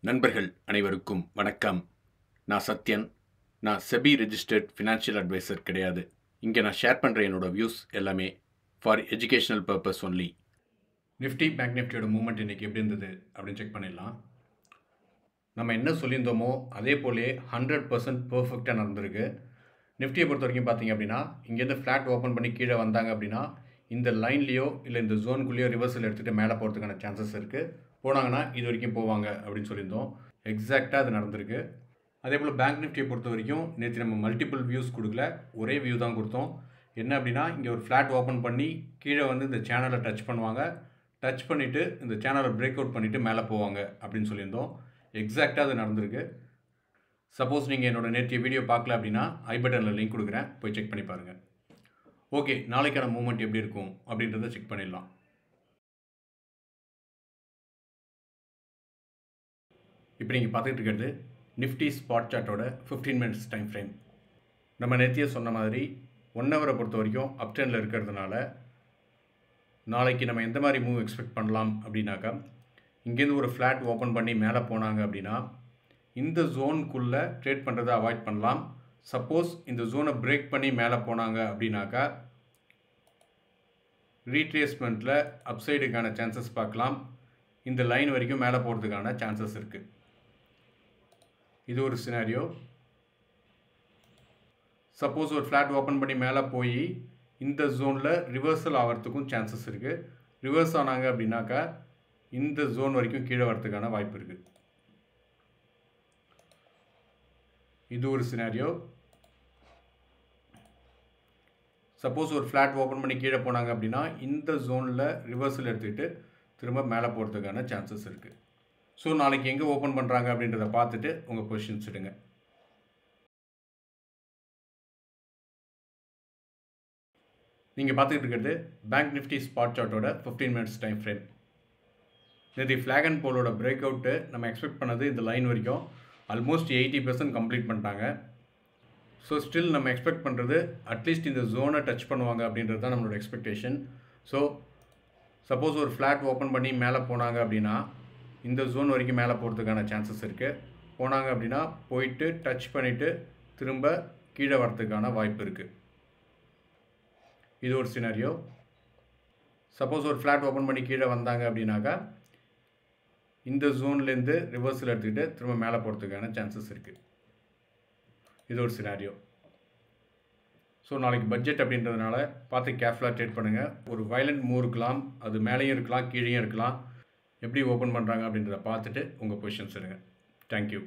நண்பர்கள் அனைவருக்கும் வணக்கம். நான் சத்யன். நான் செபி ரெஜிஸ்டர்ட் ஃபினான்ஷியல் அட்வைசர் கிடையாது. இங்கே நான் ஷேர் பண்ணுற என்னோட வியூஸ் எல்லாமே for educational purpose only. Nifty bank நிஃப்டியோட மூவ்மெண்ட் இன்றைக்கி எப்படி இருந்தது அப்படின்னு செக் பண்ணிடலாம். நம்ம என்ன சொல்லியிருந்தோமோ அதே போலே 100% பர்ஃபெக்டாக நடந்திருக்கு. நிஃப்டியை பொறுத்த வரைக்கும் பார்த்தீங்க அப்படின்னா, இங்கேருந்து ஃப்ளாட் ஓப்பன் பண்ணி கீழே வந்தாங்க அப்படின்னா இந்த லைன்லேயோ இல்லை இந்த ஜோனுக்குள்ளேயோ ரிவர்சல் எடுத்துகிட்டு மேலே போகிறதுக்கான சான்சஸ் இருக்குது. போனாங்கன்னா இது வரைக்கும் போவாங்க அப்படின்னு சொல்லியிருந்தோம். எக்ஸாக்டாக அது நடந்திருக்கு. அதே போல் பேங்க் நிஃப்டியை பொறுத்த வரைக்கும் நேற்று நம்ம மல்டிபிள் வியூஸ் கொடுக்கல, ஒரே வியூ தான் கொடுத்தோம். என்ன அப்படின்னா, இங்கே ஒரு ஃப்ளாட் ஓப்பன் பண்ணி கீழே வந்து இந்த சேனலை டச் பண்ணுவாங்க, டச் பண்ணிவிட்டு இந்த சேனலை பிரேக் அவுட் பண்ணிவிட்டு மேலே போவாங்க அப்படின்னு சொல்லியிருந்தோம். எக்ஸாக்டாக அது நடந்திருக்கு. சப்போஸ் நீங்கள் என்னோடய நேற்றைய வீடியோ பார்க்கல அப்படின்னா ஐ பட்டனில் லிங்க் கொடுக்குறேன், போய் செக் பண்ணி பாருங்கள். ஓகே, நாளைக்கான மூவ்மெண்ட் எப்படி இருக்கும் அப்படின்றத செக் பண்ணிடலாம். இப்போ நீங்கள் பார்த்துக்கிட்டு இருக்கிறது நிஃப்டி ஸ்பாட் சார்ட்டோட 15 மினிட்ஸ் டைம் ஃப்ரேம். நம்ம நேத்தியே சொன்ன மாதிரி 1 ஹவரை பொறுத்த வரைக்கும் அப் ட்ரெண்டில் இருக்கிறதுனால நாளைக்கு நம்ம எந்த மாதிரி மூவ் எக்ஸ்பெக்ட் பண்ணலாம் அப்படின்னாக்கா, இங்கேருந்து ஒரு ஃப்ளாட் ஓப்பன் பண்ணி மேலே போனாங்க அப்படின்னா இந்த ஜோனுக்குள்ளே ட்ரேட் பண்ணுறதை அவாய்ட் பண்ணலாம். சப்போஸ் இந்த ஜோனை பிரேக் பண்ணி மேலே போனாங்க அப்படின்னாக்கா ரீட்ரேஸ்மெண்ட்டில் அப்சைடுக்கான சான்சஸ் பார்க்கலாம். இந்த லைன் வரைக்கும் மேலே போகிறதுக்கான சான்சஸ் இருக்குது. இது ஒரு சினாரியோ. சப்போஸ் ஒரு ஃப்ளாட் ஓப்பன் பண்ணி மேலே போய் இந்த ஜோனில் ரிவர்சல் ஆகிறதுக்கும் சான்சஸ் இருக்குது. ரிவர்ஸ் ஆனாங்க அப்படின்னாக்கா இந்த ஜோன் வரைக்கும் கீழே வரதுக்கான வாய்ப்பு இருக்குது. இது ஒரு சினாரியோ. சப்போஸ் ஒரு ஃப்ளாட் ஓப்பன் பண்ணி கீழே போனாங்க அப்படின்னா இந்த ஜோனில் ரிவர்சல் எடுத்துக்கிட்டு திரும்ப மேலே போகிறதுக்கான சான்சஸ் இருக்குது. ஸோ நாளைக்கு எங்கே ஓப்பன் பண்ணுறாங்க அப்படின்றத பார்த்துட்டு உங்கள் பொசிஷன்ஸ் எடுங்க. நீங்கள் பார்த்துக்கிட்டு இருக்கிறது பேங்க் நிஃப்டி ஸ்பாட் சார்ட்டோட 15 மினிட்ஸ் டைம் ஃப்ரேம். நேற்று ஃப்ளாக் அண்ட் போலோட பிரேக் அவுட்டு நம்ம எக்ஸ்பெக்ட் பண்ணது இந்த லைன் வரைக்கும் ஆல்மோஸ்ட் 80% கம்ப்ளீட் பண்ணிட்டாங்க. ஸோ ஸ்டில் நம்ம எக்ஸ்பெக்ட் பண்ணுறது அட்லீஸ்ட் இந்த ஜோனை டச் பண்ணுவாங்க அப்படின்றது தான் நம்மளோட எக்ஸ்பெக்டேஷன். ஸோ சப்போஸ் ஒரு ஃப்ளாட் ஓப்பன் பண்ணி மேலே போனாங்க அப்படின்னா இந்த ஜோன் வரைக்கும் மேலே போகிறதுக்கான சான்சஸ் இருக்குது. போனாங்க அப்படின்னா போயிட்டு டச் பண்ணிவிட்டு திரும்ப கீழே வரத்துக்கான வாய்ப்பு இருக்குது. இது ஒரு சினாரியோ. சப்போஸ் ஒரு ஃப்ளாட் ஓப்பன் பண்ணி கீழே வந்தாங்க அப்படின்னாக்கா இந்த ஜோன்லேருந்து ரிவர்சல் எடுத்துக்கிட்டு திரும்ப மேலே போகிறதுக்கான சான்சஸ் இருக்குது. இது ஒரு சினாரியோ. ஸோ நாளைக்கு பட்ஜெட் அப்படின்றதுனால பார்த்து கேர்ஃபுல்லாக ட்ரேட் பண்ணுங்கள். ஒரு வயலண்ட் மூவ் இருக்கலாம், அது மேலேயும் இருக்கலாம் கீழேயும் இருக்கலாம். எப்படி ஓப்பன் பண்ணுறாங்க அப்படின்றத பார்த்துட்டு உங்கள் பொசிஷன்ஸ் எடுங்க. தேங்க்யூ.